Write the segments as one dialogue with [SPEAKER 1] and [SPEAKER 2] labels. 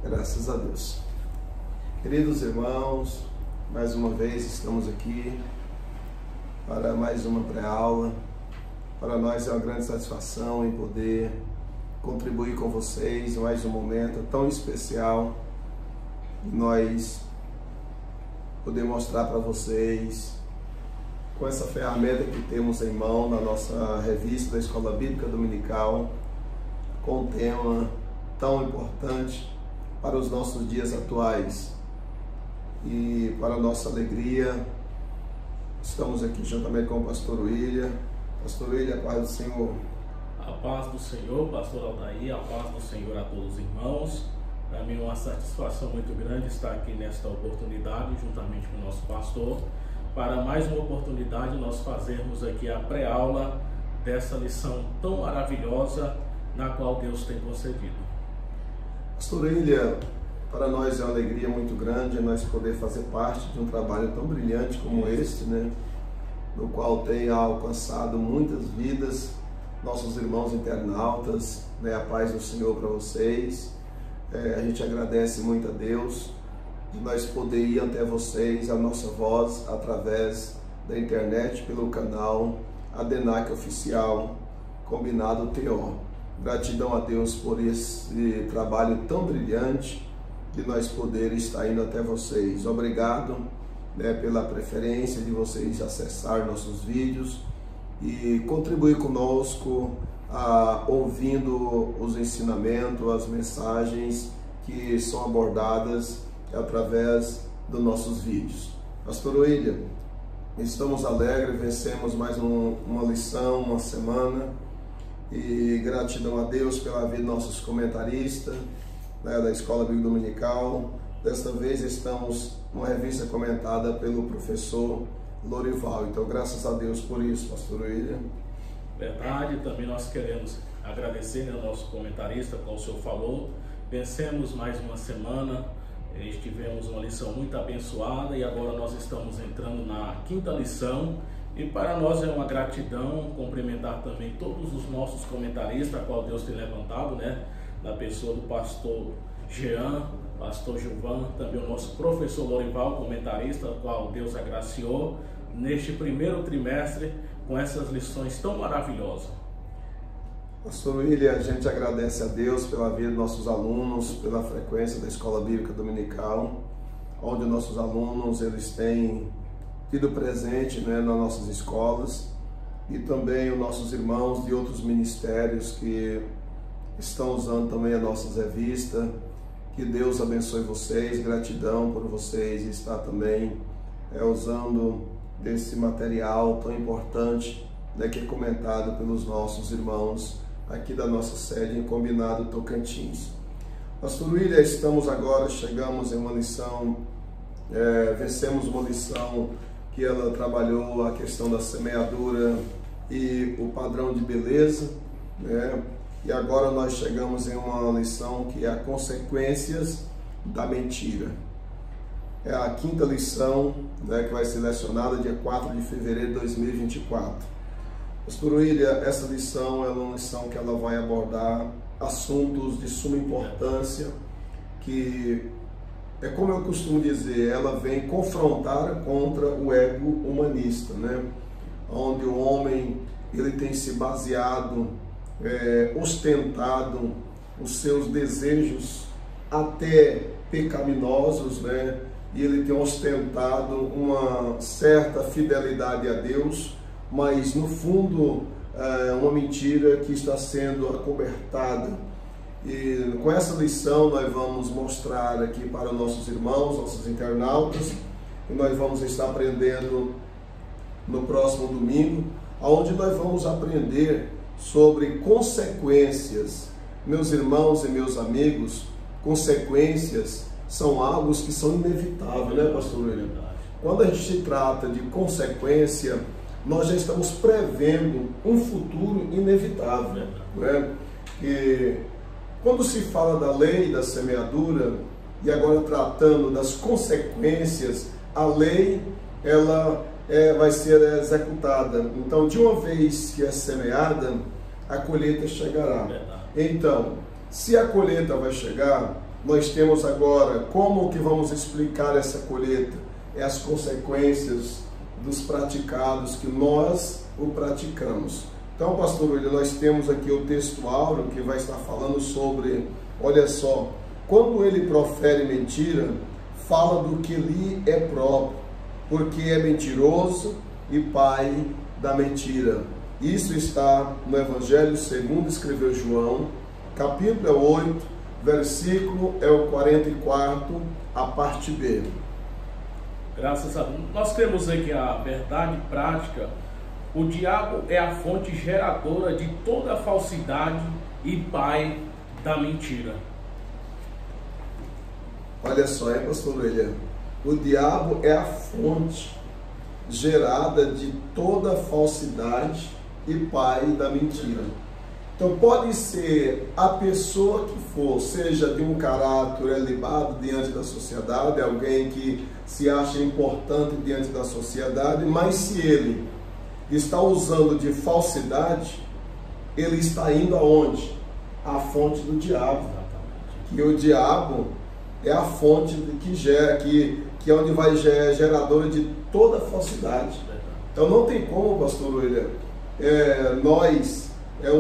[SPEAKER 1] Graças a Deus. Queridos irmãos, mais uma vez estamos aqui para mais uma pré-aula. Para nós é uma grande satisfação em poder contribuir com vocês em mais um momento tão especial e nós poder mostrar para vocês com essa ferramenta que temos em mão na nossa revista da Escola Bíblica Dominical, com um tema tão importante para os nossos dias atuais. E para a nossa alegria, estamos aqui juntamente com o pastor William. Pastor William, a paz do Senhor.
[SPEAKER 2] A paz do Senhor, pastor Aldair, a paz do Senhor a todos os irmãos. Para mim é uma satisfação muito grande estar aqui nesta oportunidade, juntamente com o nosso pastor, para mais uma oportunidade nós fazermos aqui a pré-aula dessa lição tão maravilhosa na qual Deus tem concedido.
[SPEAKER 1] Pastor William, para nós é uma alegria muito grande nós poder fazer parte de um trabalho tão brilhante como este, né? No qual tem alcançado muitas vidas, nossos irmãos internautas, né? A paz do Senhor para vocês. A gente agradece muito a Deus de nós poder ir até vocês, a nossa voz, através da internet, pelo canal Adenac Oficial, Combinado TO. Gratidão a Deus por esse trabalho tão brilhante de nós poder estar indo até vocês. Obrigado, né, pela preferência de vocês acessar nossos vídeos e contribuir conosco, ouvindo os ensinamentos, as mensagens que são abordadas através dos nossos vídeos. Pastor William, estamos alegres, vencemos mais uma lição, uma semana, e gratidão a Deus pela vida dos nossos comentaristas, né, da Escola Bíblica Dominical. Desta vez estamos numa revista comentada pelo professor Lorival, então graças a Deus por isso, pastor William.
[SPEAKER 2] Verdade, também nós queremos agradecer, né, ao nosso comentarista, como o senhor falou. Vencemos mais uma semana, tivemos uma lição muito abençoada e agora nós estamos entrando na quinta lição. E para nós é uma gratidão cumprimentar também todos os nossos comentaristas, a qual Deus tem levantado, né? Na pessoa do pastor Jean, pastor Gilvan, também o nosso professor Lorival, comentarista, a qual Deus agraciou neste primeiro trimestre com essas lições tão maravilhosas.
[SPEAKER 1] Pastor William, a gente agradece a Deus pela vida dos nossos alunos, pela frequência da Escola Bíblica Dominical, onde nossos alunos eles têm tido presente, né, nas nossas escolas, e também os nossos irmãos de outros ministérios que estão usando também a nossa revista. Que Deus abençoe vocês, gratidão por vocês estar também usando desse material tão importante, né, que é comentado pelos nossos irmãos aqui da nossa sede em Combinado Tocantins. Pastor William, chegamos em uma lição, vencemos uma lição que ela trabalhou a questão da semeadura e o padrão de beleza, né? E agora nós chegamos em uma lição que é as consequências da mentira. É a quinta lição, né, que vai ser lecionada dia 4 de fevereiro de 2024. Pastor William, essa lição é uma lição que ela vai abordar assuntos de suma importância, que é como eu costumo dizer, ela vem confrontar contra o ego humanista, né? Onde o homem ele tem se baseado, ostentado os seus desejos até pecaminosos, né? E ele tem ostentado uma certa fidelidade a Deus, mas no fundo é uma mentira que está sendo acobertada. E com essa lição nós vamos mostrar aqui para nossos irmãos, nossos internautas, e nós vamos estar aprendendo no próximo domingo, onde nós vamos aprender sobre consequências. Meus irmãos e meus amigos, consequências são algo que são inevitáveis, né, pastor William? Quando a gente se trata de consequência, nós já estamos prevendo um futuro inevitável, né? E quando se fala da lei da semeadura, e agora tratando das consequências, a lei ela vai ser executada. Então, de uma vez que é semeada, a colheita chegará. Então, se a colheita vai chegar, nós temos agora, como que vamos explicar essa colheita? É as consequências dos praticados que nós o praticamos. Então, pastor William, nós temos aqui o texto áureo que vai estar falando sobre, olha só, quando ele profere mentira, fala do que lhe é próprio, porque é mentiroso e pai da mentira. Isso está no Evangelho segundo escreveu João, capítulo 8, versículo é o 44, a parte B.
[SPEAKER 2] Graças a Deus. Nós temos aqui a verdade prática. O diabo é a fonte geradora de toda falsidade e pai da mentira.
[SPEAKER 1] Olha só, pastor William? O diabo é a fonte gerada de toda falsidade e pai da mentira. Então pode ser a pessoa que for, seja de um caráter elevado diante da sociedade, alguém que se acha importante diante da sociedade, mas se ele está usando de falsidade, ele está indo aonde? À fonte do diabo. Que o diabo é a fonte que gera, que é onde vai geradora de toda falsidade. Então não tem como, pastor William, nós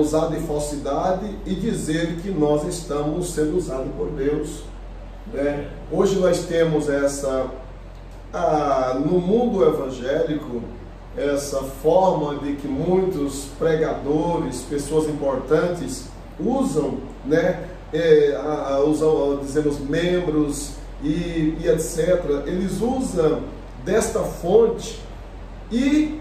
[SPEAKER 1] usar de falsidade e dizer que nós estamos sendo usados por Deus, né? Hoje nós temos no mundo evangélico, essa forma de que muitos pregadores, pessoas importantes usam, né? Dizemos membros e etc. Eles usam desta fonte e,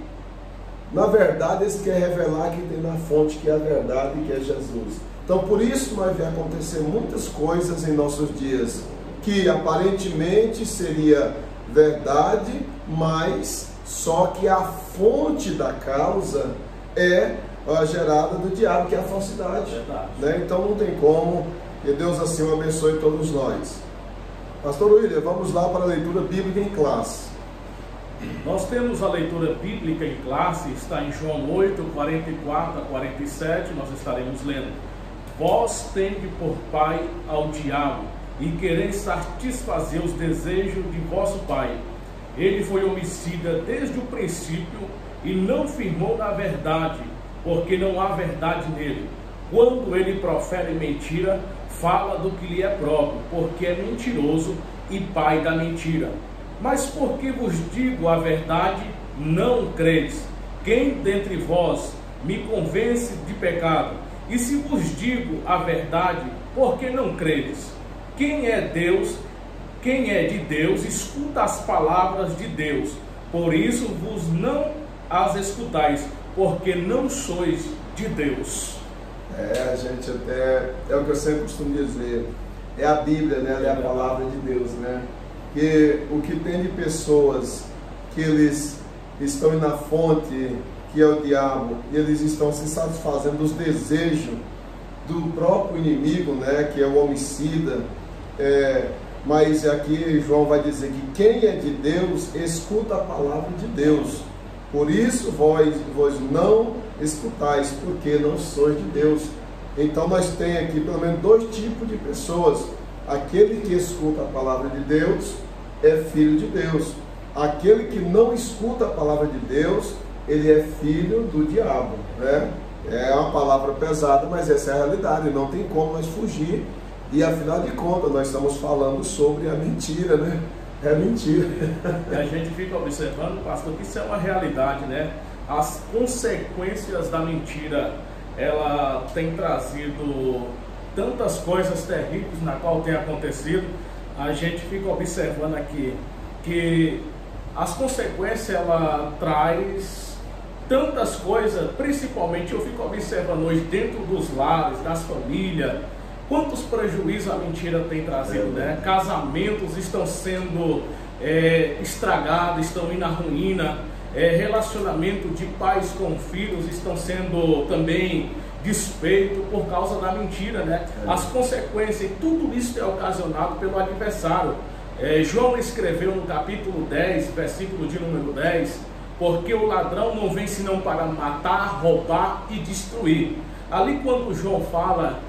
[SPEAKER 1] na verdade, eles querem revelar que tem na fonte que é a verdade, que é Jesus. Então, por isso vai acontecer muitas coisas em nossos dias que aparentemente seria verdade, mas só que a fonte da causa é gerada do diabo, que é a falsidade, né? Então não tem como, que Deus assim o abençoe todos nós. Pastor William, vamos lá para a leitura bíblica em classe.
[SPEAKER 2] Nós temos a leitura bíblica em classe, está em João 8, 44 a 47, nós estaremos lendo. Vós tendes por pai ao diabo, e quereis satisfazer os desejos de vosso pai. Ele foi homicida desde o princípio e não firmou na verdade, porque não há verdade nele. Quando ele profere mentira, fala do que lhe é próprio, porque é mentiroso e pai da mentira. Mas porque vos digo a verdade, não credes. Quem dentre vós me convence de pecado? E se vos digo a verdade, por que não credes? Quem é de Deus, escuta as palavras de Deus. Por isso vos não as escutais, porque não sois de Deus.
[SPEAKER 1] Gente, até é o que eu sempre costumo dizer. É a Bíblia, né? É a palavra de Deus, né? Que o que tem de pessoas que eles estão na fonte, que é o diabo, e eles estão se satisfazendo dos desejos do próprio inimigo, né? Que é o homicida. Mas aqui João vai dizer que quem é de Deus escuta a palavra de Deus. Por isso vós não escutais, porque não sois de Deus. Então nós temos aqui pelo menos dois tipos de pessoas. Aquele que escuta a palavra de Deus é filho de Deus. Aquele que não escuta a palavra de Deus, ele é filho do diabo, né? É uma palavra pesada, mas essa é a realidade, não tem como nós fugir. E afinal de contas, nós estamos falando sobre a mentira, né? É mentira.
[SPEAKER 2] E a gente fica observando, pastor, que isso é uma realidade, né? As consequências da mentira, ela tem trazido tantas coisas terríveis na qual tem acontecido. A gente fica observando aqui que as consequências, ela traz tantas coisas, principalmente eu fico observando hoje dentro dos lares, das famílias, quantos prejuízos a mentira tem trazido, né? Casamentos estão sendo estragados, estão indo à ruína, relacionamento de pais com filhos estão sendo também desfeitos por causa da mentira, né? As consequências, tudo isso é ocasionado pelo adversário. João escreveu no capítulo 10, versículo de número 10, porque o ladrão não vem senão para matar, roubar e destruir. Ali quando João fala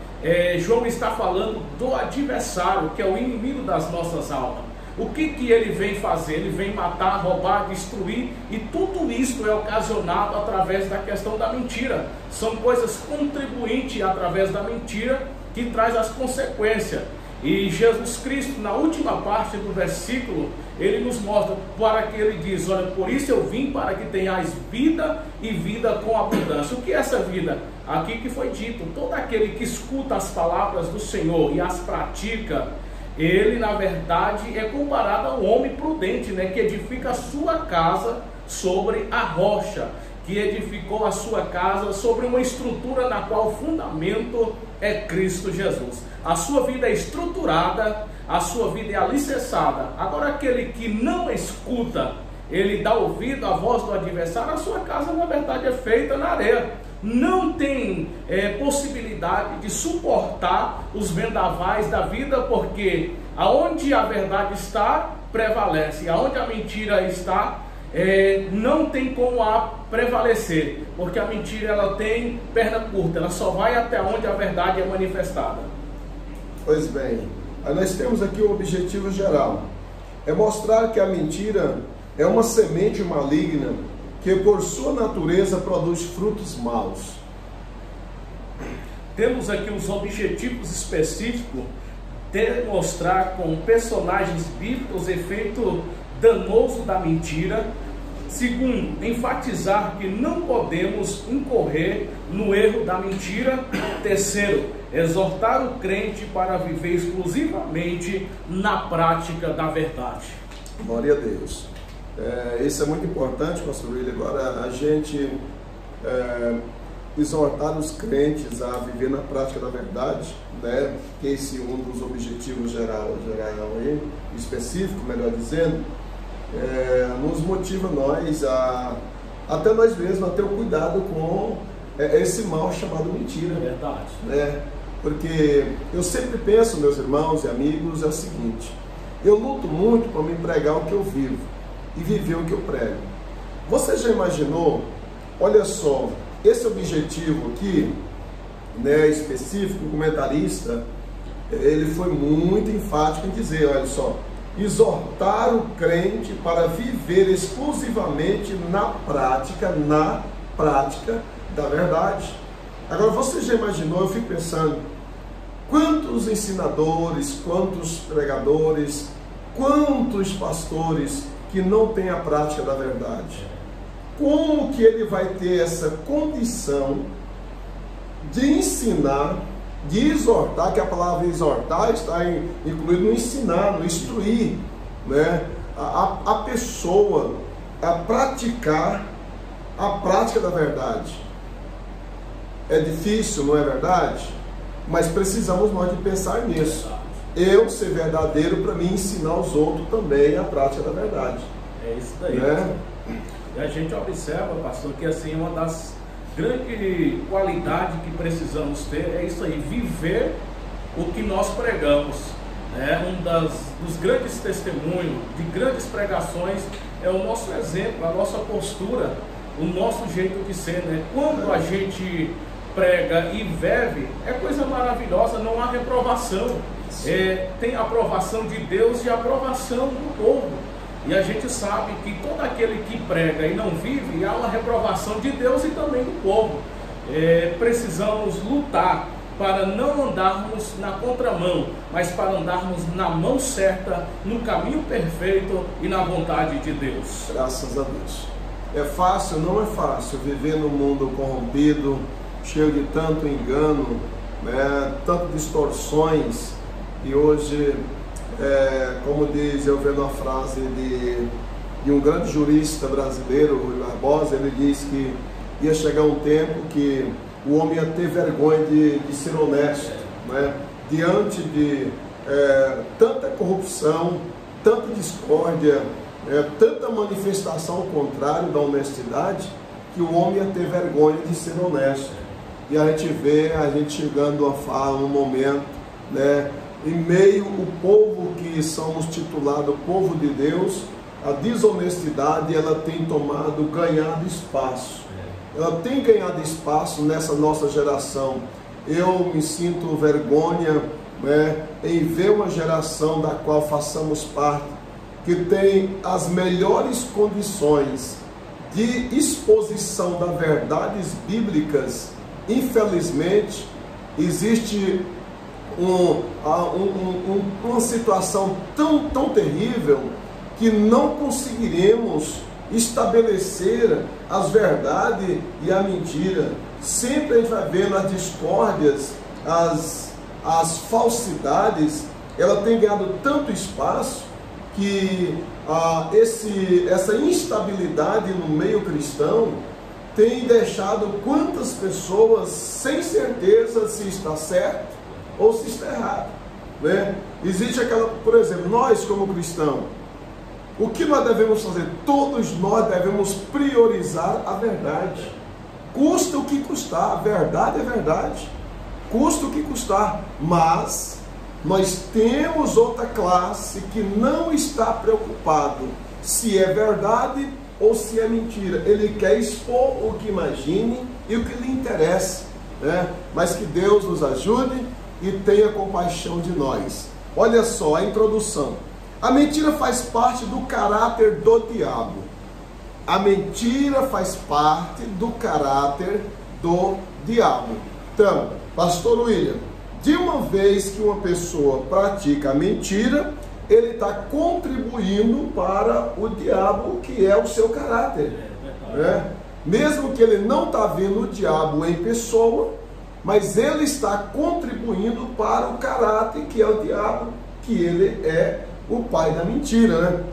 [SPEAKER 2] João está falando do adversário, que é o inimigo das nossas almas. O que ele vem fazer? Ele vem matar, roubar, destruir, e tudo isso é ocasionado através da questão da mentira. São coisas contribuintes através da mentira que traz as consequências. E Jesus Cristo, na última parte do versículo, ele nos mostra, para que ele diz: olha, por isso eu vim para que tenhais vida e vida com abundância. O que é essa vida? Aqui que foi dito, todo aquele que escuta as palavras do Senhor e as pratica, ele na verdade é comparado ao homem prudente, né, que edifica a sua casa sobre a rocha, que edificou a sua casa sobre uma estrutura na qual o fundamento é Cristo Jesus. A sua vida é estruturada, a sua vida é alicerçada. Agora, aquele que não escuta, ele dá ouvido à voz do adversário, a sua casa na verdade é feita na areia. Não tem possibilidade de suportar os vendavais da vida, porque aonde a verdade está, prevalece, aonde a mentira está, não tem como a prevalecer, porque a mentira ela tem perna curta, ela só vai até onde a verdade é manifestada.
[SPEAKER 1] Pois bem, nós temos aqui o objetivo geral, é mostrar que a mentira é uma semente maligna que por sua natureza produz frutos maus.
[SPEAKER 2] Temos aqui os objetivos específicos, demonstrar com personagens bíblicos o efeito danoso da mentira. Segundo, enfatizar que não podemos incorrer no erro da mentira. Terceiro, exortar o crente para viver exclusivamente na prática da verdade.
[SPEAKER 1] Glória a Deus. Isso é muito importante, pastor William. Agora, a gente exortar os crentes a viver na prática da verdade, né? Que esse é um dos objetivos geral aí, específico, melhor dizendo, nos motiva nós até nós mesmos a ter o cuidado com esse mal chamado mentira.
[SPEAKER 2] Verdade.
[SPEAKER 1] Né? Porque eu sempre penso, meus irmãos e amigos, é o seguinte: eu luto muito para me pregar o que eu vivo e viver o que eu prego. Você já imaginou? Olha só, esse objetivo aqui, né, específico, o comentarista, ele foi muito enfático em dizer, olha só, exortar o crente para viver exclusivamente na prática da verdade. Agora, você já imaginou? Eu fico pensando, quantos ensinadores, quantos pregadores, quantos pastores que não têm a prática da verdade? Como que ele vai ter essa condição de ensinar, de exortar, que a palavra exortar está incluído no ensinar, no instruir, né? A pessoa a praticar a prática da verdade? É difícil, não é verdade? Mas precisamos nós de pensar nisso. Eu ser verdadeiro para mim ensinar os outros também a prática da verdade.
[SPEAKER 2] É isso daí.
[SPEAKER 1] Né?
[SPEAKER 2] E a gente observa, pastor, que assim, uma das grandes qualidades que precisamos ter é isso aí, viver o que nós pregamos. Dos grandes testemunhos, de grandes pregações, é o nosso exemplo, a nossa postura, o nosso jeito de ser, né? Quando a gente prega e vive, é coisa maravilhosa, não há reprovação. Tem a aprovação de Deus e a aprovação do povo. E a gente sabe que todo aquele que prega e não vive, há uma reprovação de Deus e também do povo. Precisamos lutar para não andarmos na contramão, mas para andarmos na mão certa, no caminho perfeito e na vontade de Deus.
[SPEAKER 1] Graças a Deus. É fácil? Não é fácil viver num mundo corrompido, cheio de tanto engano, né, tanto distorções. E hoje, como diz, eu vendo a frase de um grande jurista brasileiro, Rui Barbosa, ele diz que ia chegar um tempo que o homem ia ter vergonha de ser honesto, né? Diante de tanta corrupção, tanta discórdia, tanta manifestação ao contrário da honestidade, que o homem ia ter vergonha de ser honesto. E a gente vê a gente chegando a um momento, né, em meio ao povo que somos titulados povo de Deus, a desonestidade ela tem ganhado espaço. Ela tem ganhado espaço nessa nossa geração. eu me sinto vergonha, né, em ver uma geração da qual façamos parte, que tem as melhores condições de exposição das verdades bíblicas. Infelizmente, existe uma situação tão terrível que não conseguiremos estabelecer as verdades e a mentira. Sempre a gente vai vendo as discórdias, as falsidades, ela tem ganhado tanto espaço que essa instabilidade no meio cristão tem deixado quantas pessoas sem certeza se está certo ou se está errado, né? Existe aquela, por exemplo, nós como cristãos, o que nós devemos fazer? Todos nós devemos priorizar a verdade, custa o que custar. A verdade é verdade, custa o que custar. Mas nós temos outra classe que não está preocupado se é verdade ou se é mentira. Ele quer expor o que imagine e o que lhe interessa, né? Mas que Deus nos ajude e tenha compaixão de nós. Olha só a introdução. A mentira faz parte do caráter do diabo. A mentira faz parte do caráter do diabo. Então, pastor William, de uma vez que uma pessoa pratica a mentira, ele está contribuindo para o diabo, que é o seu caráter, né? Mesmo que ele não está vendo o diabo em pessoa, mas ele está contribuindo para o caráter, que é o diabo, que ele é o pai da mentira, né?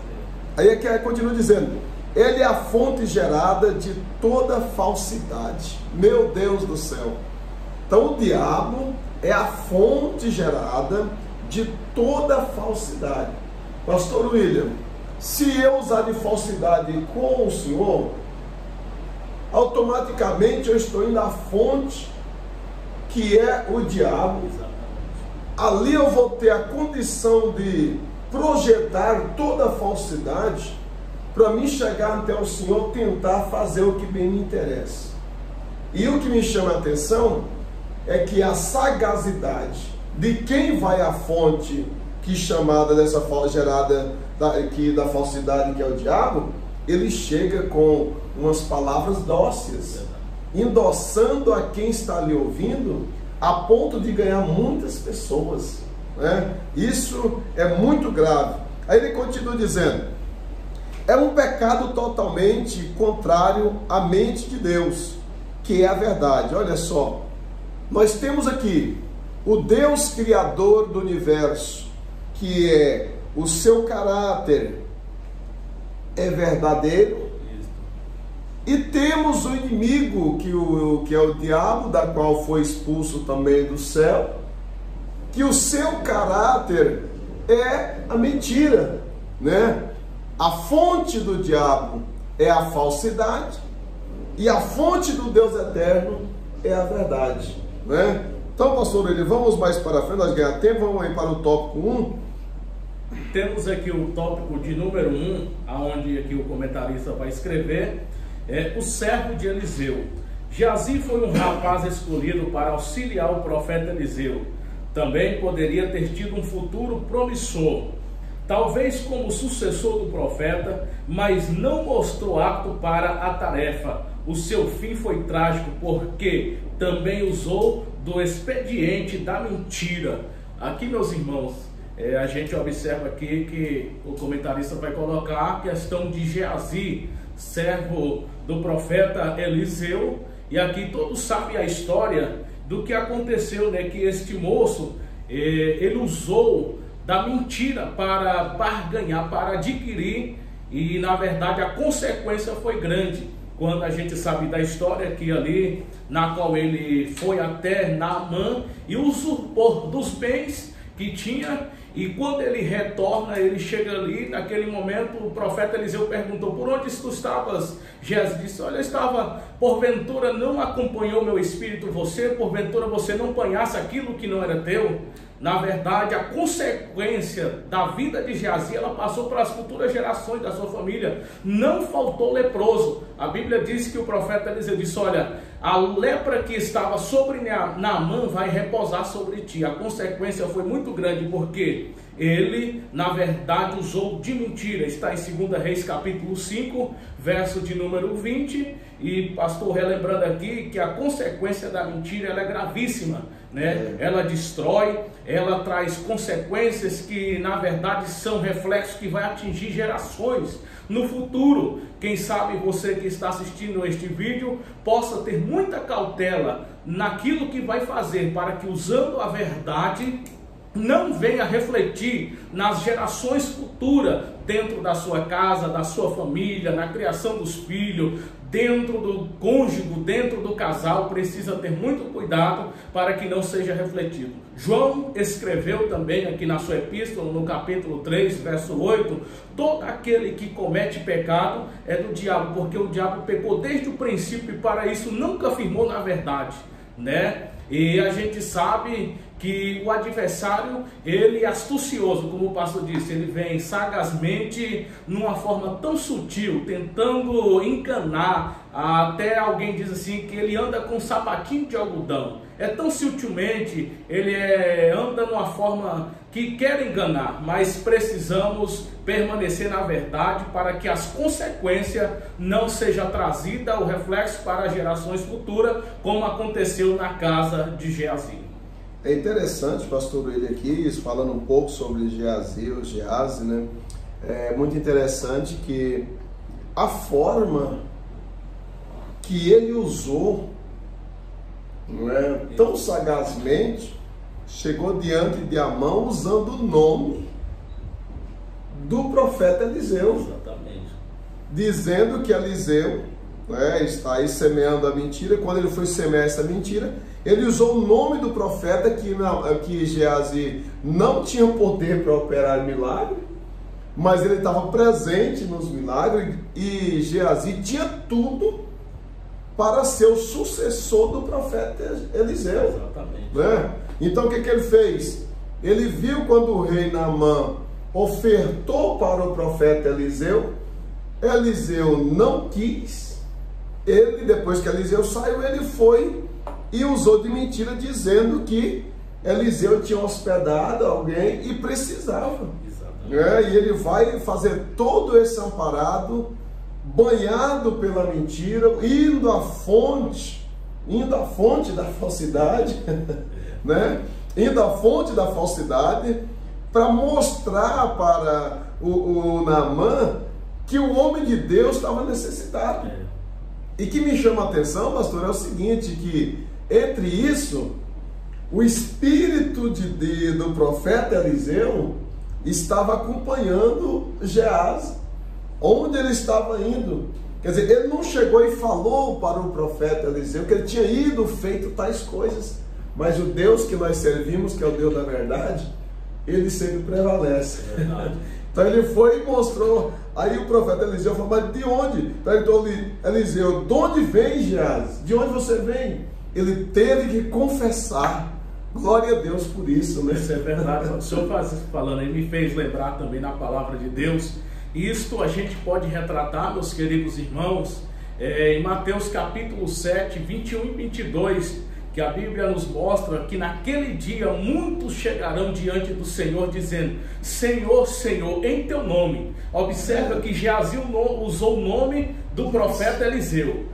[SPEAKER 1] Aí é que continua dizendo, ele é a fonte gerada de toda falsidade. Meu Deus do céu! Então o diabo é a fonte gerada de toda falsidade. Pastor William, se eu usar de falsidade com o senhor, automaticamente eu estou indo à fonte, que é o diabo. Ali eu vou ter a condição de projetar toda a falsidade para mim chegar até o Senhor, tentar fazer o que bem me interessa. E o que me chama a atenção é que a sagacidade de quem vai à fonte, que chamada dessa gerada da falsidade, que é o diabo, ele chega com umas palavras dóceis, endossando a quem está ali ouvindo, a ponto de ganhar muitas pessoas, né? Isso é muito grave. Aí ele continua dizendo, é um pecado totalmente contrário à mente de Deus, que é a verdade. Olha só, nós temos aqui o Deus Criador do universo, que é o seu caráter é verdadeiro, e temos o inimigo, que é o diabo, da qual foi expulso também do céu, que o seu caráter é a mentira, né? A fonte do diabo é a falsidade, e a fonte do Deus eterno é a verdade, né? Então, pastor, vamos mais para frente, nós ganhamos tempo, vamos aí para o tópico 1.
[SPEAKER 2] Temos aqui o tópico de número 1, aonde aqui o comentarista vai escrever, o servo de Eliseu. Geazi foi um rapaz escolhido para auxiliar o profeta Eliseu. Também poderia ter tido um futuro promissor, talvez como sucessor do profeta, mas não mostrou apto para a tarefa. O seu fim foi trágico, porque também usou do expediente da mentira. Aqui, meus irmãos, a gente observa aqui que o comentarista vai colocar a questão de Geazi, servo do profeta Eliseu, e aqui todos sabem a história do que aconteceu, né? Que este moço, ele usou da mentira para barganhar, para adquirir, e na verdade a consequência foi grande, quando a gente sabe da história que ali, na qual ele foi até Naamã e usurpou dos bens que tinha. E quando ele retorna, ele chega ali, naquele momento o profeta Eliseu perguntou, por onde tu estavas? Geazi disse, olha, eu estava, porventura não acompanhou meu espírito você, porventura você não apanhasse aquilo que não era teu? Na verdade, a consequência da vida de Geazi, ela passou para as futuras gerações da sua família. Não faltou leproso. A Bíblia diz que o profeta Eliseu disse, olha, a lepra que estava sobre Naamã vai repousar sobre ti. A consequência foi muito grande, porque ele, na verdade, usou de mentira. Está em 2 Reis capítulo 5, verso de número 20. E pastor, relembrando aqui que a consequência da mentira, ela é gravíssima, né? Ela destrói, ela traz consequências que na verdade são reflexos que vai atingir gerações no futuro. Quem sabe você que está assistindo este vídeo possa ter muita cautela naquilo que vai fazer, para que, usando a verdade, não venha refletir nas gerações futuras, dentro da sua casa, da sua família, na criação dos filhos, dentro do cônjuge, dentro do casal. Precisa ter muito cuidado para que não seja refletido. João escreveu também aqui na sua epístola, no capítulo 3, verso 8, todo aquele que comete pecado é do diabo, porque o diabo pecou desde o princípio e para isso nunca afirmou na verdade, né? E a gente sabe que o adversário, ele é astucioso, como o pastor disse, ele vem sagazmente, numa forma tão sutil, tentando enganar. Até alguém diz assim, que ele anda com um sapatinho de algodão. É tão sutilmente, ele anda numa forma que quer enganar, mas precisamos permanecer na verdade, para que as consequências não sejam trazidas, o reflexo para gerações futuras, como aconteceu na casa de Geazi.
[SPEAKER 1] É interessante, pastor, ele aqui falando um pouco sobre Geazi, né? É muito interessante que a forma que ele usou, não é, tão sagazmente, chegou diante de Amã usando o nome do profeta Eliseu.
[SPEAKER 2] Exatamente.
[SPEAKER 1] Dizendo que Eliseu, né, está aí semeando a mentira. Quando ele foi semear essa mentira, ele usou o nome do profeta, que Geazi não tinha poder para operar milagre, mas ele estava presente nos milagres, e Geazi tinha tudo para ser o sucessor do profeta Eliseu.
[SPEAKER 2] Exatamente.
[SPEAKER 1] Né? Então o que ele fez? Ele viu quando o rei Naamã ofertou para o profeta Eliseu, Eliseu não quis. Ele, depois que Eliseu saiu, ele foi e usou de mentira, dizendo que Eliseu tinha hospedado alguém e precisava. E ele vai fazer todo esse amparado, banhado pela mentira, indo à fonte da falsidade, né? Indo à fonte da falsidade, para mostrar para o Naamã que o homem de Deus estava necessitado. E que me chama a atenção, pastor, é o seguinte, que entre isso, o espírito do profeta Eliseu estava acompanhando Geazi, onde ele estava indo. Quer dizer, ele não chegou e falou para o profeta Eliseu que ele tinha ido, feito tais coisas, mas o Deus que nós servimos, que é o Deus da verdade, ele sempre prevalece. Então ele foi e mostrou. Aí o profeta Eliseu falou, mas de onde? Perguntou Eliseu, de onde vem, Geazi? De onde você vem? Ele teve que confessar. Glória a Deus por isso, né?
[SPEAKER 2] Isso é verdade. O senhor falando aí me fez lembrar também na palavra de Deus. Isto a gente pode retratar, meus queridos irmãos, em Mateus capítulo 7, 21 e 22, que a Bíblia nos mostra que naquele dia muitos chegarão diante do Senhor dizendo, Senhor, Senhor, em teu nome. Observa que Geazi usou o nome do profeta Eliseu.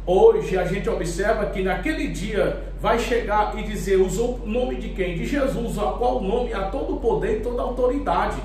[SPEAKER 2] Hoje a gente observa que naquele dia vai chegar e dizer, usou o nome de quem? De Jesus, a qual nome há todo o poder e toda a autoridade.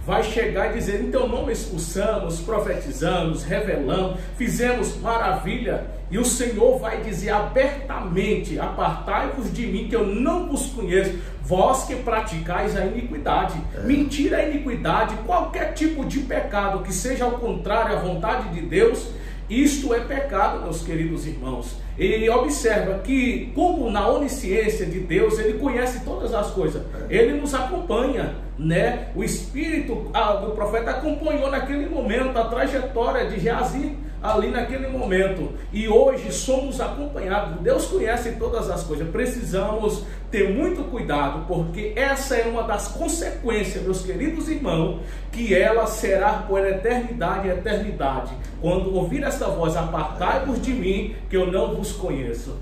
[SPEAKER 2] Vai chegar e dizer, em teu nome expulsamos, profetizamos, revelamos, fizemos maravilha. E o Senhor vai dizer abertamente, apartai-vos de mim, que eu não vos conheço, vós que praticais a iniquidade. Mentira é iniquidade, qualquer tipo de pecado que seja ao contrário à vontade de Deus, isto é pecado, meus queridos irmãos. E observa que, como na onisciência de Deus, Ele conhece todas as coisas, Ele nos acompanha, né? O espírito do profeta acompanhou naquele momento a trajetória de Geazi, ali naquele momento, e hoje somos acompanhados. Deus conhece todas as coisas. Precisamos ter muito cuidado, porque essa é uma das consequências, meus queridos irmãos, que ela será por eternidade e eternidade. Quando ouvir esta voz, apartai-vos de mim, que eu não vos os conheço.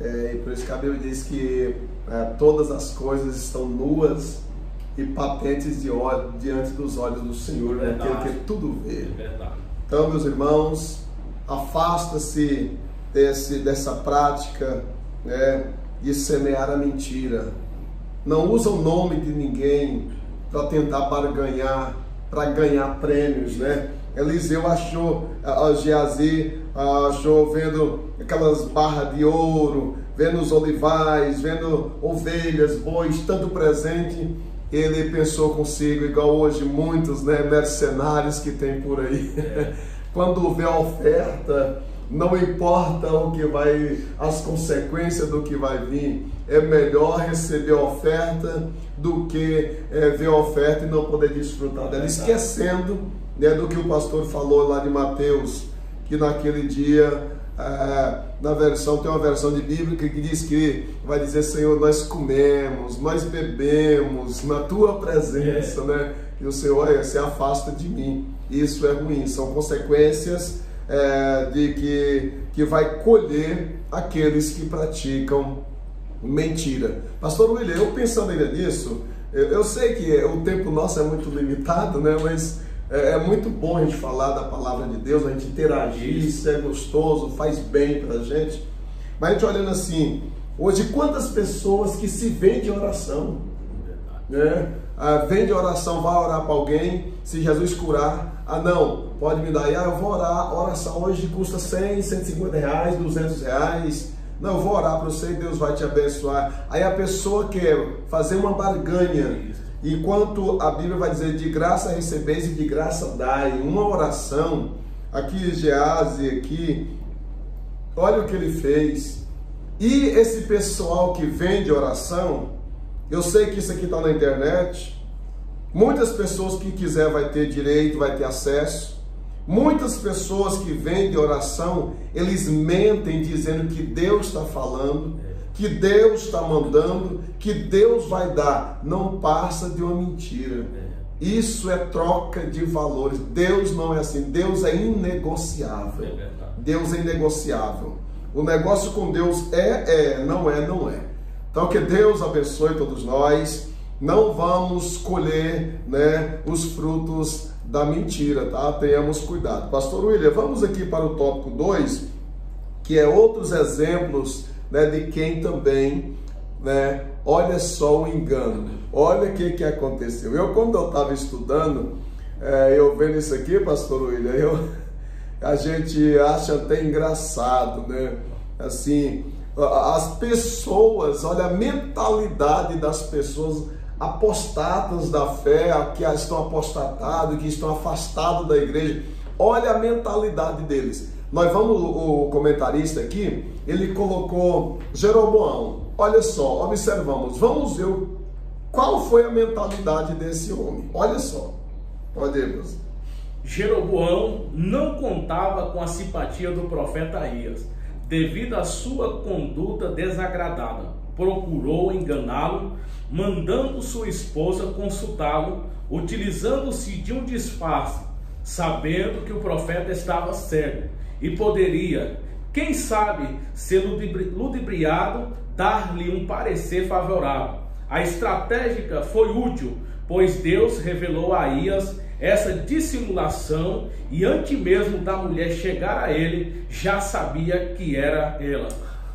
[SPEAKER 1] E por isso que a Bíblia diz que todas as coisas estão nuas e patentes diante dos olhos do Senhor, né? Aquele que tudo vê.
[SPEAKER 2] Verdade.
[SPEAKER 1] Então, meus irmãos, afasta-se dessa prática, né, de semear a mentira. Não usa o nome de ninguém para tentar barganhar, para ganhar prêmios, né? Eliseu achou, Geazi achou vendo aquelas barras de ouro, vendo os olivais, vendo ovelhas, bois, tanto presente. Ele pensou consigo, igual hoje muitos, né, mercenários que tem por aí. Quando vê a oferta, não importa o que vai, as consequências do que vai vir, é melhor receber a oferta do que ver a oferta e não poder desfrutar dela, esquecendo, né, do que o pastor falou lá de Mateus, que naquele dia, tem uma versão de Bíblia que diz que vai dizer: Senhor, nós comemos, nós bebemos na tua presença, né? E o Senhor se afasta de mim. Isso é ruim, são consequências de que vai colher aqueles que praticam mentira. Pastor William, eu pensando ainda nisso, eu sei que o tempo nosso é muito limitado, né? Mas é muito bom a gente falar da palavra de Deus, a gente interagir, isso é gostoso, faz bem pra gente. Mas a gente olhando assim, hoje quantas pessoas que se vendem oração, né? Vende oração, vai orar para alguém, se Jesus curar, não, pode me dar aí, eu vou orar, a oração hoje custa 100, 150 reais, 200 reais, não, eu vou orar para você e Deus vai te abençoar. Aí a pessoa quer fazer uma barganha, enquanto a Bíblia vai dizer: de graça recebeis e de graça dai. Uma oração, aqui Geazi, aqui, olha o que ele fez. E esse pessoal que vende oração, eu sei que isso aqui está na internet, muitas pessoas que quiser vai ter direito, vai ter acesso. Muitas pessoas que vendem oração, eles mentem dizendo que Deus está falando, que Deus está mandando, que Deus vai dar. Não passa de uma mentira. Isso é troca de valores. Deus não é assim. Deus é inegociável. Deus é inegociável. O negócio com Deus não é. Então que Deus abençoe todos nós. Não vamos colher, né, os frutos da mentira, tá? Tenhamos cuidado. Pastor William, vamos aqui para o tópico 2, que é outros exemplos, né, de quem também, né, olha só o engano. Olha o que aconteceu. Quando eu estava estudando, eu vendo isso aqui, pastor William, a gente acha até engraçado, né? Assim, as pessoas, olha a mentalidade das pessoas apostatas da fé, que estão apostatados, que estão afastados da igreja. Olha a mentalidade deles. Nós vamos, o comentarista aqui, ele colocou Jeroboão. Olha só, observamos, vamos ver qual foi a mentalidade desse homem. Olha só, pode ir, você.
[SPEAKER 2] Jeroboão não contava com a simpatia do profeta Aías, devido à sua conduta desagradada. Procurou enganá-lo, mandando sua esposa consultá-lo, utilizando-se de um disfarce, sabendo que o profeta estava cego e poderia, quem sabe, ser ludibriado, dar-lhe um parecer favorável. A estratégia foi útil, pois Deus revelou a Aías essa dissimulação, e antes mesmo da mulher chegar a ele, já sabia que era ela.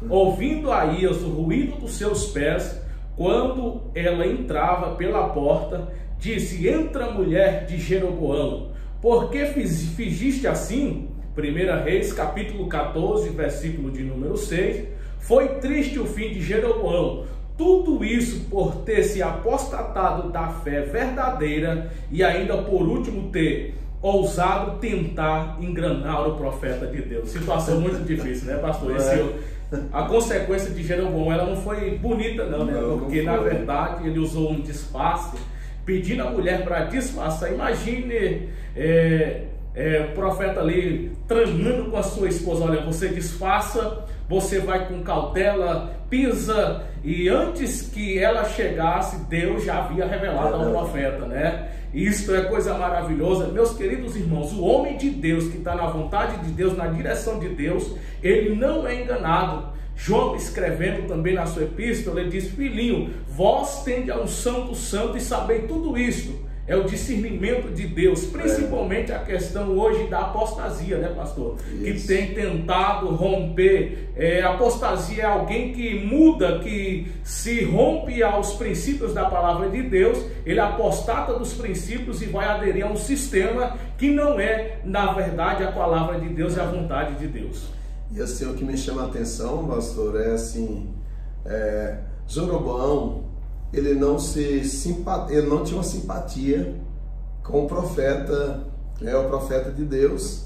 [SPEAKER 2] Ouvindo Aías o ruído dos seus pés, quando ela entrava pela porta, disse: entra, mulher de Jeroboão, por que fingiste assim? 1 Reis, capítulo 14, versículo de número 6. Foi triste o fim de Jeroboão, tudo isso por ter se apostatado da fé verdadeira e ainda por último ter ousado tentar enganar o profeta de Deus. Situação muito difícil, né, pastor? A consequência de Jeroboão, ela não foi bonita não, né? Porque na verdade ele usou um disfarce, pedindo a mulher para disfarçar. Imagine o profeta ali tramando com a sua esposa: olha, você disfarça, você vai com cautela, pisa. E antes que ela chegasse, Deus já havia revelado ao profeta, né? Isto é coisa maravilhosa. Meus queridos irmãos, o homem de Deus que está na vontade de Deus, na direção de Deus, ele não é enganado. João, escrevendo também na sua epístola, ele diz: filhinho, vós tendes a unção do santo e sabei tudo isto. É o discernimento de Deus, principalmente a questão hoje da apostasia, né, pastor? Isso. Que tem tentado romper. Apostasia é alguém que muda, que se rompe aos princípios da palavra de Deus, ele apostata dos princípios e vai aderir a um sistema que não é, na verdade, a palavra de Deus e a vontade de Deus.
[SPEAKER 1] E assim, o que me chama a atenção, pastor, é assim, Jeroboão, ele não tinha uma simpatia com o profeta, o profeta de Deus.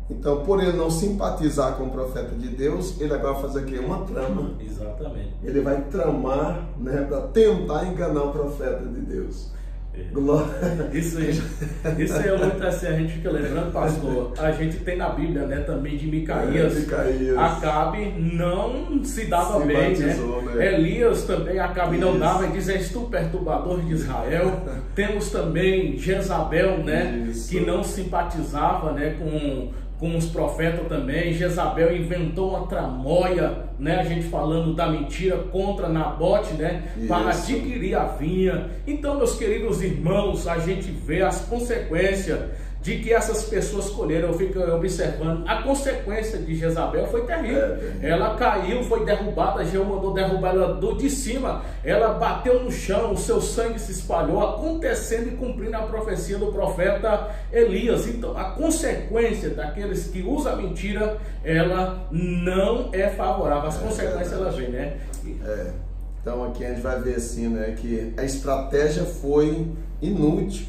[SPEAKER 1] Então, por ele não simpatizar com o profeta de Deus, ele agora vai fazer aqui uma trama.
[SPEAKER 2] Exatamente.
[SPEAKER 1] Ele vai tramar, né, para tentar enganar o profeta de Deus.
[SPEAKER 2] Isso é muito assim, a gente fica lembrando, pastor, a gente tem na Bíblia, né, também de Micaías. Acabe não se dava bem, né? Elias também, Acabe não dava, e diz: és tu perturbador de Israel. Temos também Jezabel, né, que não simpatizava, né, com os profetas também. Jezabel inventou uma tramóia, né, a gente falando da mentira contra Nabote, né, para adquirir a vinha. Então, meus queridos irmãos, a gente vê as consequências de que essas pessoas colheram. Eu fico observando, a consequência de Jezabel foi terrível. Ela caiu, foi derrubada, Jeú mandou derrubar ela de cima, ela bateu no chão, o seu sangue se espalhou, acontecendo e cumprindo a profecia do profeta Elias. Então, a consequência daqueles que usam a mentira, ela não é favorável. As consequências elas vêm, né?
[SPEAKER 1] Então, aqui a gente vai ver assim, né, que a estratégia foi inútil.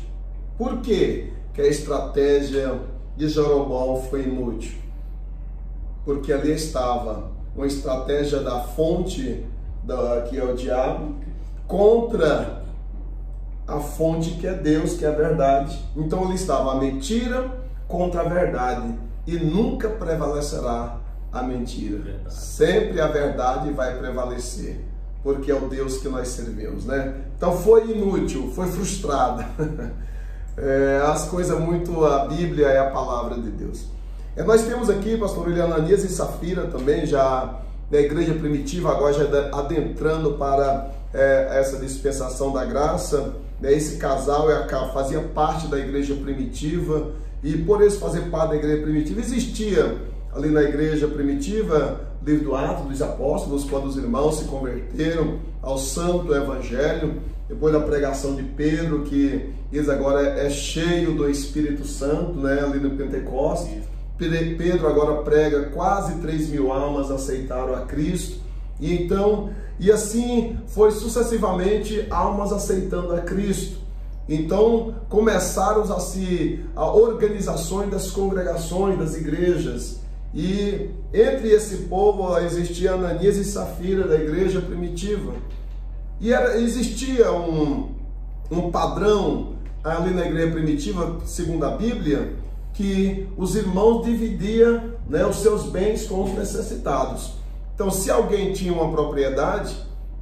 [SPEAKER 1] Por quê que a estratégia de Jeroboão foi inútil? Porque ali estava uma estratégia da fonte, que é o diabo, contra a fonte que é Deus, que é a verdade. Então ali estava a mentira contra a verdade, e nunca prevalecerá a mentira. Sempre a verdade vai prevalecer, porque é o Deus que nós servimos, né? Então foi inútil, foi frustrada. As coisas muito, a Bíblia é a palavra de Deus. Nós temos aqui, pastor Ananias e Safira também, já da igreja primitiva, agora já adentrando para essa dispensação da graça. Esse casal fazia parte da igreja primitiva, e por eles fazer parte da igreja primitiva, existia ali na igreja primitiva, livro do Atos dos Apóstolos, quando os irmãos se converteram ao santo evangelho, depois da pregação de Pedro, que eles agora é cheio do Espírito Santo, né, ali no Pentecostes. Pedro agora prega, quase 3.000 almas aceitaram a Cristo. E assim foi sucessivamente almas aceitando a Cristo. Então começaram a organizações das congregações, das igrejas. E entre esse povo existia Ananias e Safira da igreja primitiva. E existia um padrão ali na igreja primitiva, segundo a Bíblia, que os irmãos dividiam, né, os seus bens com os necessitados. Então, se alguém tinha uma propriedade,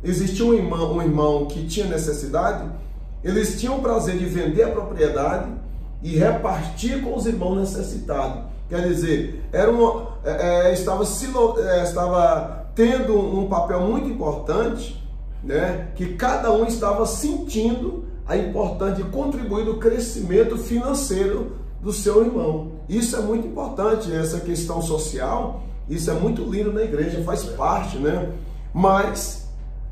[SPEAKER 1] existia um irmão que tinha necessidade, eles tinham o prazer de vender a propriedade e repartir com os irmãos necessitados. Quer dizer, estava tendo um papel muito importante, né, que cada um estava sentindo a importância de contribuir no crescimento financeiro do seu irmão. Isso é muito importante, essa questão social, isso é muito lindo na igreja, faz parte, né? Mas,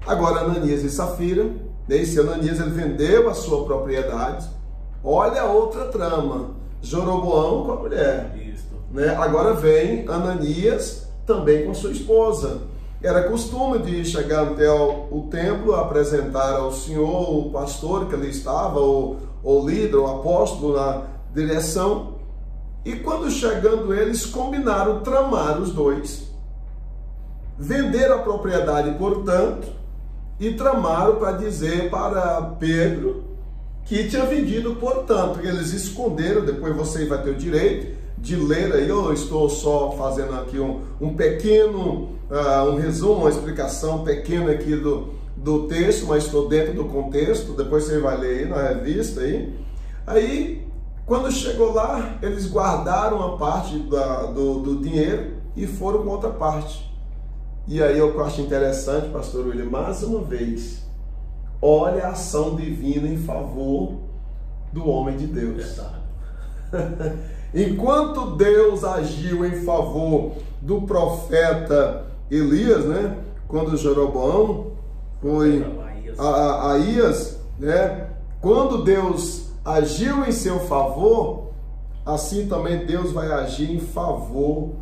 [SPEAKER 1] agora Ananias e Safira, esse Ananias, ele vendeu a sua propriedade. Olha a outra trama, Jeroboão com a mulher. Isso. Né? Agora vem Ananias também com sua esposa. Era costume de chegar até o templo, apresentar ao Senhor o pastor que ali estava, o líder, o apóstolo na direção. E quando chegando eles, combinaram, tramaram os dois, venderam a propriedade, portanto, e tramaram para dizer para Pedro que tinha vendido por tanto. E eles esconderam, depois você vai ter o direito de ler aí, eu estou só fazendo aqui um pequeno, um resumo, uma explicação pequena aqui do texto, mas estou dentro do contexto, depois você vai ler aí na revista aí. Aí, quando chegou lá, eles guardaram a parte do dinheiro e foram com outra parte. E aí eu acho interessante, pastor William, mais uma vez, olha a ação divina em favor do homem de Deus. Enquanto Deus agiu em favor do profeta Elias, né? Quando Jeroboão foi a Aías, né? Quando Deus agiu em seu favor, assim também Deus vai agir em favor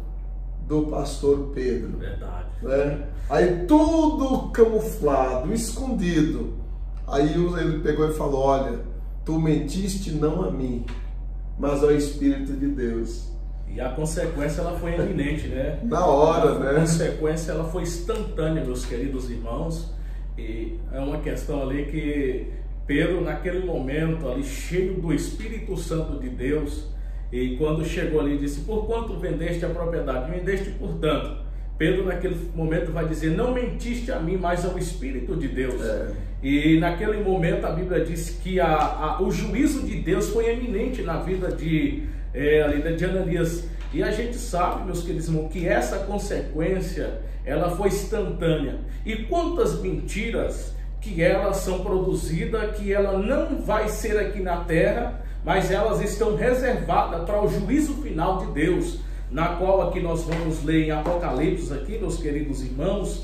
[SPEAKER 1] do pastor Pedro.
[SPEAKER 2] Verdade.
[SPEAKER 1] Né? Aí tudo camuflado, escondido. Aí ele pegou e falou: olha, tu mentiste não a mim, mas ao Espírito de Deus.
[SPEAKER 2] E a consequência ela foi iminente, né?
[SPEAKER 1] Na hora, né?
[SPEAKER 2] A consequência ela foi instantânea, meus queridos irmãos. E é uma questão ali que Pedro, naquele momento ali, cheio do Espírito Santo de Deus, e quando chegou ali, disse: por quanto vendeste a propriedade? Vendeste por tanto. Pedro naquele momento vai dizer: não mentiste a mim, mas ao Espírito de Deus. E naquele momento a Bíblia diz que o juízo de Deus foi eminente na vida de Ananias. E a gente sabe, meus queridos irmãos, que essa consequência ela foi instantânea. E quantas mentiras que elas são produzidas, que ela não vai ser aqui na terra, mas elas estão reservadas para o juízo final de Deus, na qual aqui nós vamos ler em Apocalipse aqui, meus queridos irmãos,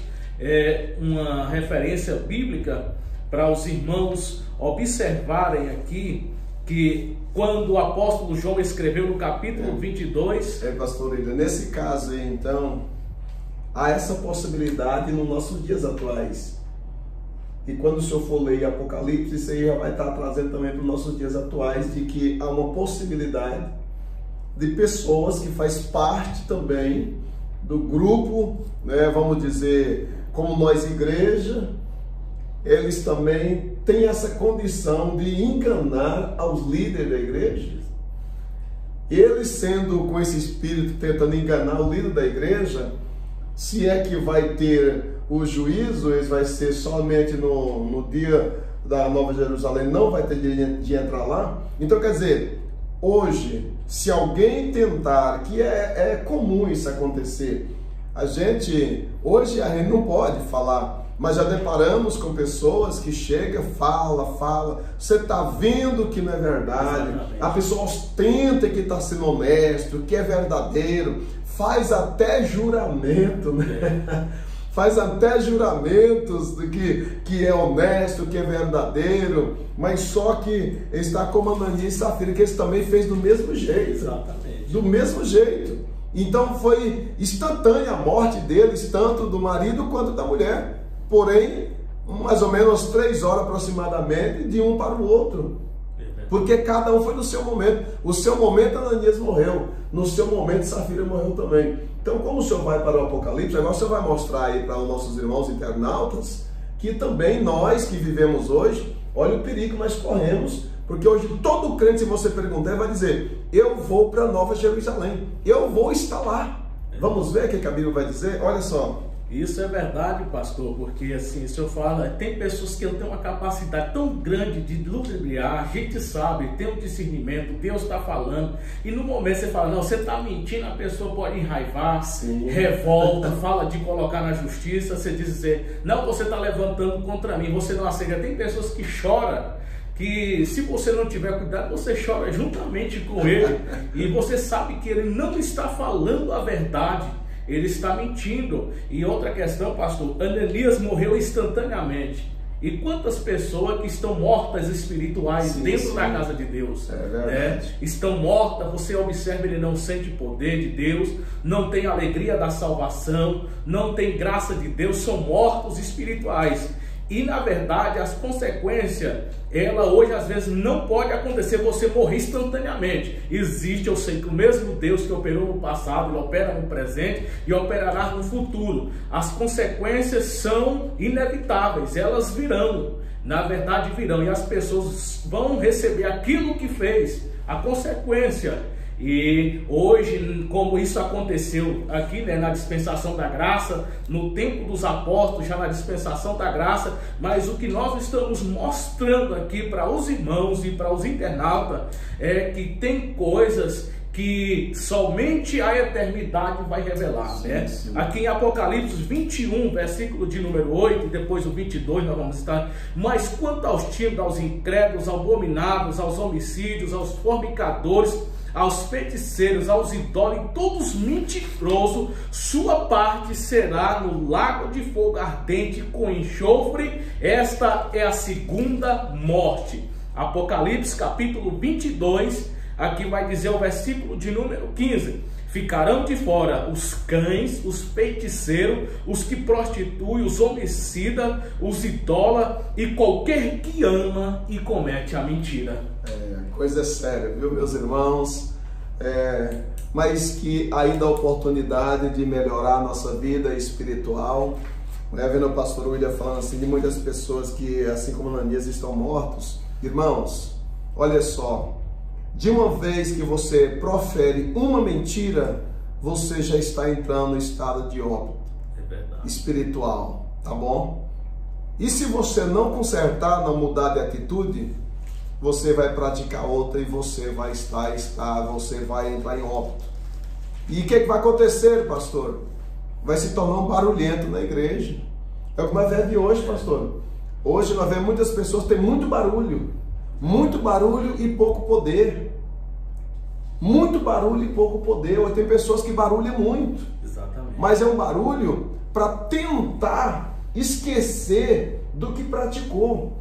[SPEAKER 2] uma referência bíblica para os irmãos observarem aqui, que quando o apóstolo João escreveu no capítulo 22...
[SPEAKER 1] pastor William, nesse caso aí, então, há essa possibilidade nos nossos dias atuais. E quando o senhor for ler Apocalipse, isso aí já vai estar trazendo também para os nossos dias atuais, de que há uma possibilidade de pessoas que faz parte também do grupo, né, vamos dizer, como nós igreja, eles também têm essa condição de enganar aos líderes da igreja. Eles sendo com esse espírito tentando enganar o líder da igreja, se é que vai ter o juízo, eles vai ser somente no dia da Nova Jerusalém, não vai ter de entrar lá. Então quer dizer, hoje, se alguém tentar, que é comum isso acontecer, hoje a gente não pode falar, mas já deparamos com pessoas que chegam, fala, você está vendo que não é verdade. Exatamente. A pessoa ostenta que está sendo honesto, que é verdadeiro, faz até juramento, né? Faz até juramentos de que é honesto, que é verdadeiro, mas só que está como Ananias e Safira, que eles também fez do mesmo jeito.
[SPEAKER 2] Exatamente.
[SPEAKER 1] Do mesmo jeito. Então foi instantânea a morte deles, tanto do marido quanto da mulher. Porém, mais ou menos 3 horas aproximadamente, de um para o outro. Porque cada um foi no seu momento. O seu momento Ananias morreu, no seu momento Safira morreu também. Então, como o senhor vai para o Apocalipse, agora o senhor vai mostrar aí para os nossos irmãos internautas que também nós que vivemos hoje, olha o perigo que nós corremos, porque hoje todo crente, se você perguntar, vai dizer: eu vou para Nova Jerusalém, eu vou estar lá. Vamos ver o que a Bíblia vai dizer? Olha só.
[SPEAKER 2] Isso é verdade, pastor, porque assim, o senhor fala, tem pessoas que têm uma capacidade tão grande de ludibriar, a gente sabe, tem um discernimento, Deus está falando, e no momento você fala: não, você está mentindo, a pessoa pode enraivar, revolta, fala de colocar na justiça, você dizer: não, você está levantando contra mim, você não aceita. Tem pessoas que choram, que se você não tiver cuidado, você chora juntamente com ele, e você sabe que ele não está falando a verdade, ele está mentindo. E outra questão, pastor, Ananias morreu instantaneamente. E quantas pessoas que estão mortas espirituais dentro da casa de Deus, estão mortas, você observa, ele não sente poder de Deus, não tem alegria da salvação, não tem graça de Deus, são mortos espirituais. E na verdade as consequências, ela hoje às vezes não pode acontecer, você morrer instantaneamente. Existe, eu sei que o mesmo Deus que operou no passado, ele opera no presente e operará no futuro. As consequências são inevitáveis, elas virão. na verdade virão, e as pessoas vão receber aquilo que fez, a consequência. E hoje, como isso aconteceu aqui, né, na dispensação da graça, no tempo dos apóstolos, já na dispensação da graça, mas o que nós estamos mostrando aqui para os irmãos e para os internautas é que tem coisas que somente a eternidade vai revelar, né? Sim. Aqui em Apocalipse 21, versículo de número 8, e depois o 22 nós vamos estar. Mas quanto aos tímidos, aos incrédulos, aos abominados, aos homicídios, aos fornicadores, aos feiticeiros, aos idólatras, todos mentirosos, sua parte será no lago de fogo ardente com enxofre. Esta é a segunda morte. Apocalipse capítulo 22, aqui vai dizer o versículo de número 15: ficarão de fora os cães, os feiticeiros, os que prostituem, os homicidas, os idólatras e qualquer que ama e comete a mentira.
[SPEAKER 1] Coisa séria, viu, meus irmãos? Mas que ainda há oportunidade de melhorar a nossa vida espiritual. Vendo o pastor William falando assim de muitas pessoas que, assim como Ananias, estão mortos. Irmãos, olha só, de uma vez que você profere uma mentira, você já está entrando no estado de óbito espiritual, tá bom? E se você não consertar, não mudar de atitude, você vai praticar outra e você vai estar estável, você vai entrar em óbito. E o que vai acontecer, pastor? Vai se tornar um barulhento na igreja. É o que nós vemos hoje, pastor. Hoje nós vemos muitas pessoas que têm muito barulho e pouco poder. Muito barulho e pouco poder. Hoje tem pessoas que barulham muito.
[SPEAKER 2] Exatamente.
[SPEAKER 1] Mas é um barulho para tentar esquecer do que praticou.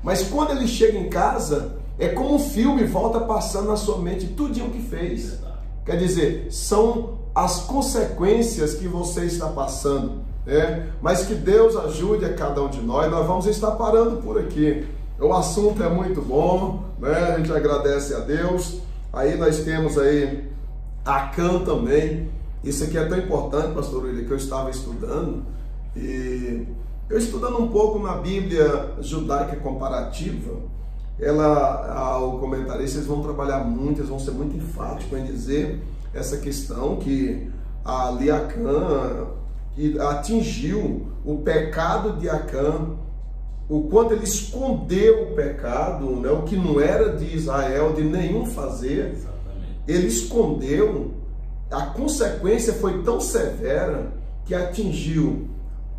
[SPEAKER 1] Mas quando ele chega em casa, é como um filme, volta passando na sua mente tudinho que fez. Verdade. Quer dizer, são as consequências que você está passando, né? Mas que Deus ajude a cada um de nós. Nós vamos estar parando por aqui. O assunto é muito bom, né? A gente agradece a Deus. Aí nós temos aí Acã também. Isso aqui é tão importante, pastor William, que eu estava estudando. E eu estudando um pouco na Bíblia judaica comparativa, o comentarista, eles vão trabalhar muito, eles vão ser muito enfáticos em dizer essa questão que ali Acã atingiu o pecado de Acã, o quanto ele escondeu o pecado, né, o que não era de Israel, de nenhum fazer. Exatamente. Ele escondeu, a consequência foi tão severa que atingiu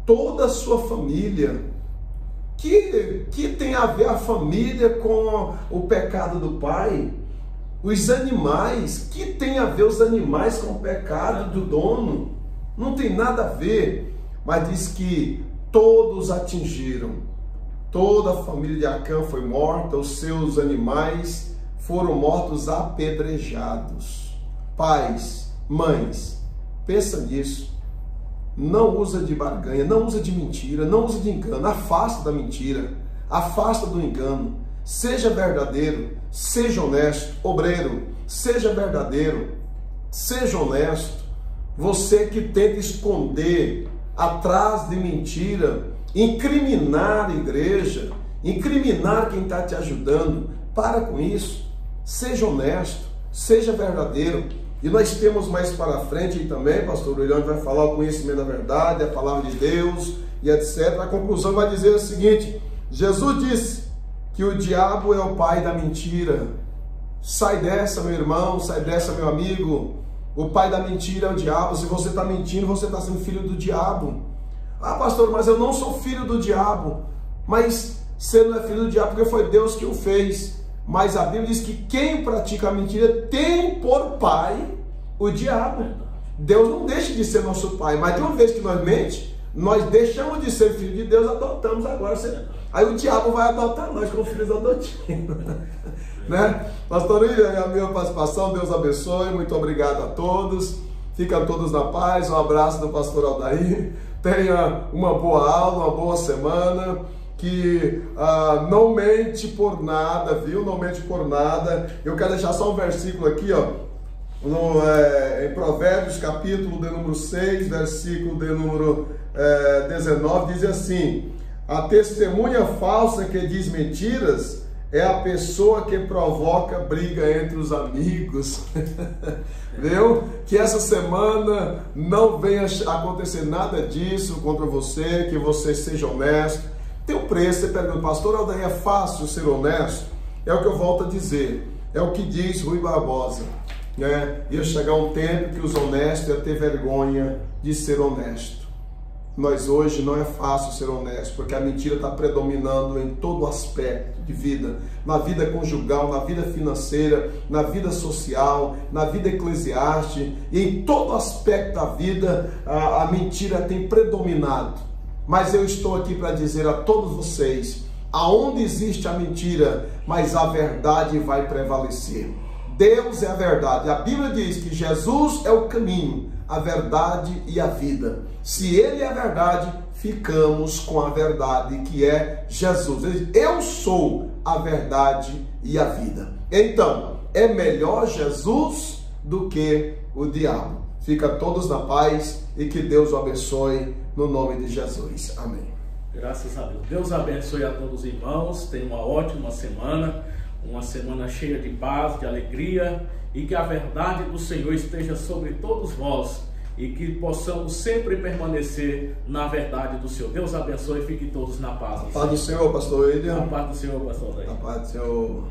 [SPEAKER 1] toda a sua família. Que tem a ver a família com o pecado do pai? Os animais, que tem a ver os animais com o pecado do dono? Não tem nada a ver. Mas diz que todos atingiram. Toda a família de Acã foi morta, os seus animais foram mortos apedrejados. Pais, mães, pensa nisso. Não usa de barganha, não usa de mentira, não usa de engano. Afasta da mentira, afasta do engano. Seja verdadeiro, seja honesto. Obreiro, seja verdadeiro, seja honesto. Você que tenta esconder atrás de mentira, incriminar a igreja, incriminar quem está te ajudando, para com isso. Seja honesto, seja verdadeiro. E nós temos mais para frente também, pastor William vai falar o conhecimento da verdade, a palavra de Deus e etc. A conclusão vai dizer o seguinte: Jesus disse que o diabo é o pai da mentira. Sai dessa, meu irmão, sai dessa, meu amigo. O pai da mentira é o diabo. Se você está mentindo, você está sendo filho do diabo. Ah, pastor, mas eu não sou filho do diabo. Mas você não é filho do diabo porque foi Deus que o fez. Mas a Bíblia diz que quem pratica a mentira tem por pai o diabo. Deus não deixa de ser nosso pai, mas de uma vez que nós mente, nós deixamos de ser filho de Deus, adotamos agora. Aí o diabo vai adotar nós como filhos adotivos. Né? Pastor William, é a minha participação, Deus abençoe, muito obrigado a todos. Ficam todos na paz, um abraço do pastor Aldair. Tenha uma boa aula, uma boa semana. Que não mente por nada, viu? Não mente por nada. Eu quero deixar só um versículo aqui, ó, em Provérbios, capítulo de número 6, versículo de número 19, diz assim: A testemunha falsa que diz mentiras é a pessoa que provoca briga entre os amigos. Viu? Que essa semana não venha acontecer nada disso contra você, que você seja honesto. Tem um preço. Você pergunta, pastor Aldair, é fácil ser honesto? É o que eu volto a dizer. É o que diz Rui Barbosa. Ia chegar um tempo que os honestos iam ter vergonha de ser honesto. Nós hoje não é fácil ser honesto, porque a mentira está predominando em todo aspecto de vida, na vida conjugal, na vida financeira, na vida social, na vida eclesiástica, e em todo aspecto da vida a mentira tem predominado. Mas eu estou aqui para dizer a todos vocês, aonde existe a mentira, mas a verdade vai prevalecer. Deus é a verdade. A Bíblia diz que Jesus é o caminho, a verdade e a vida. Se Ele é a verdade, ficamos com a verdade que é Jesus. Ele diz, eu sou a verdade e a vida. Então, é melhor Jesus do que o diabo. Fica todos na paz e que Deus o abençoe no nome de Jesus. Amém.
[SPEAKER 2] Graças a Deus. Deus abençoe a todos os irmãos. Tenham uma ótima semana. Uma semana cheia de paz, de alegria, e que a verdade do Senhor esteja sobre todos vós e que possamos sempre permanecer na verdade do Senhor. Deus abençoe e fiquem todos na paz do Senhor.
[SPEAKER 1] Paz do Senhor, pastor William.
[SPEAKER 2] Na paz do Senhor, pastor Aldair.
[SPEAKER 1] Na paz do Senhor.